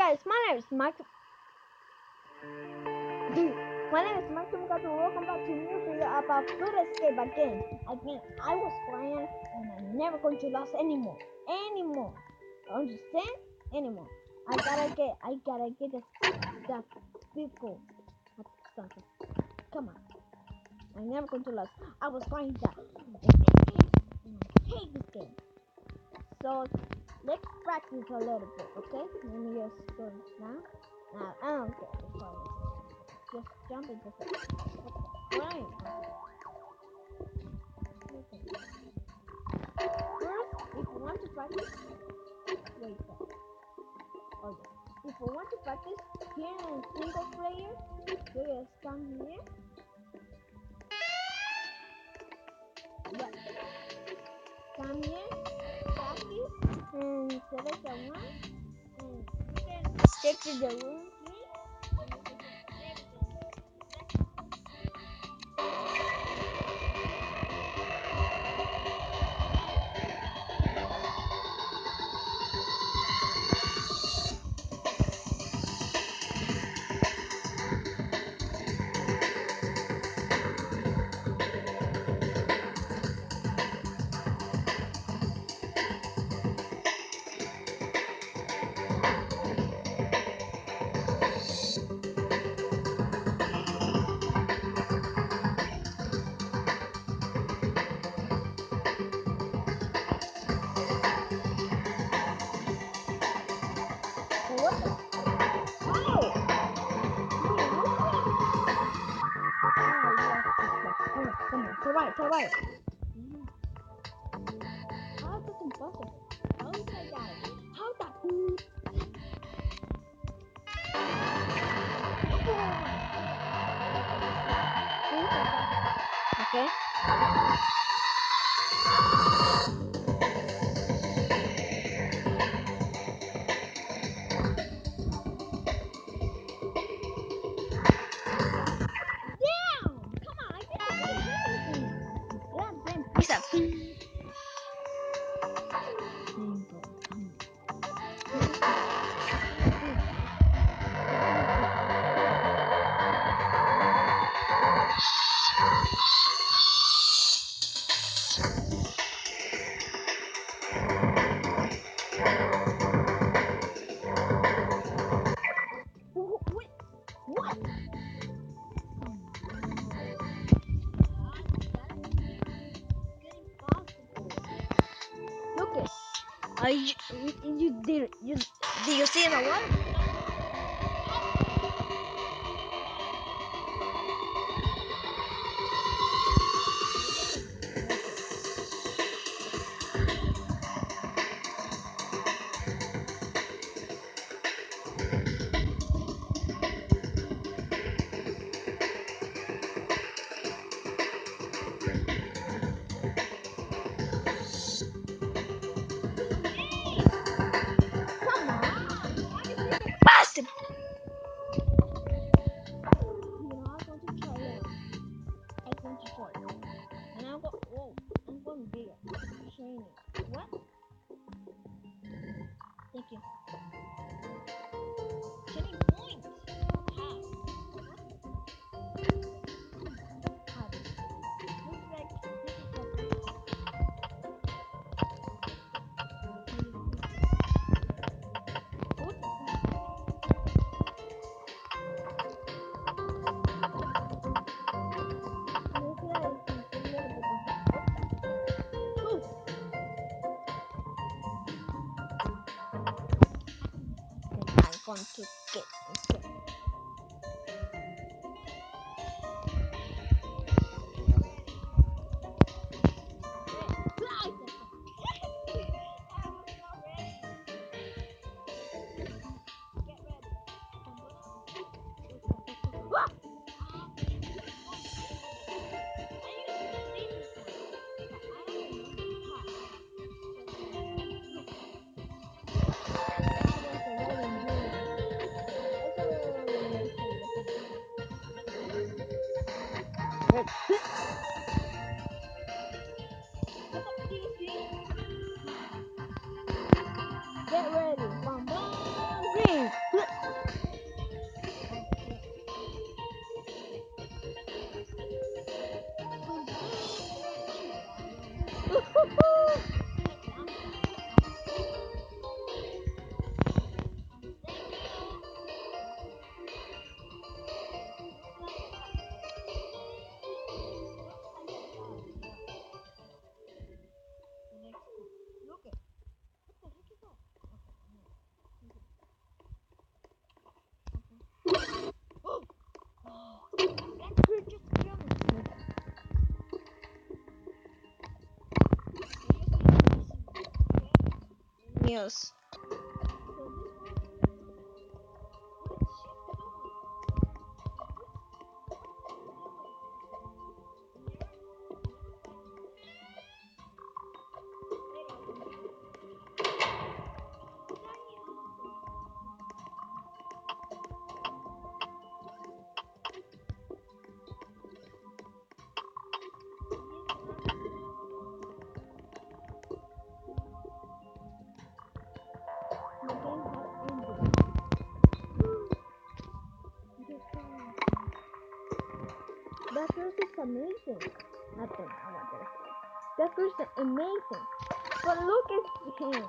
guys, my name is Mike. My name is Mike Tomokazu. Welcome back to a new video about Fruit Escape again. I was playing and I'm never going to lose anymore. Understand? Anymore. I gotta get the people. Come on. I'm never going to lose. I was playing that. I hate this game. So let's practice a little bit, okay? Let me just go now. Now I don't care. Just jump into it. Where are you? First, if you want to practice, wait. Oh yeah. If you want to practice here in single player, you just come here. Yeah. Come here, practice, and select the one, and you can check the room here. Survive. How is this impossible? How is I die? How that? Okay. Damn! Come on, I can't do anything. God damn, piece of What? Look it. Did you see the one? Come on. Bastard. I'm going to try it. And I'm going bigger. Shiny. What? Thank you. Shiny points. How? How? Looks like this is what? I'm going to get it. Get ready. Bum, bum, green. us. The game has ended. That girl is amazing. I think I want to say. That girl's amazing. But look at him.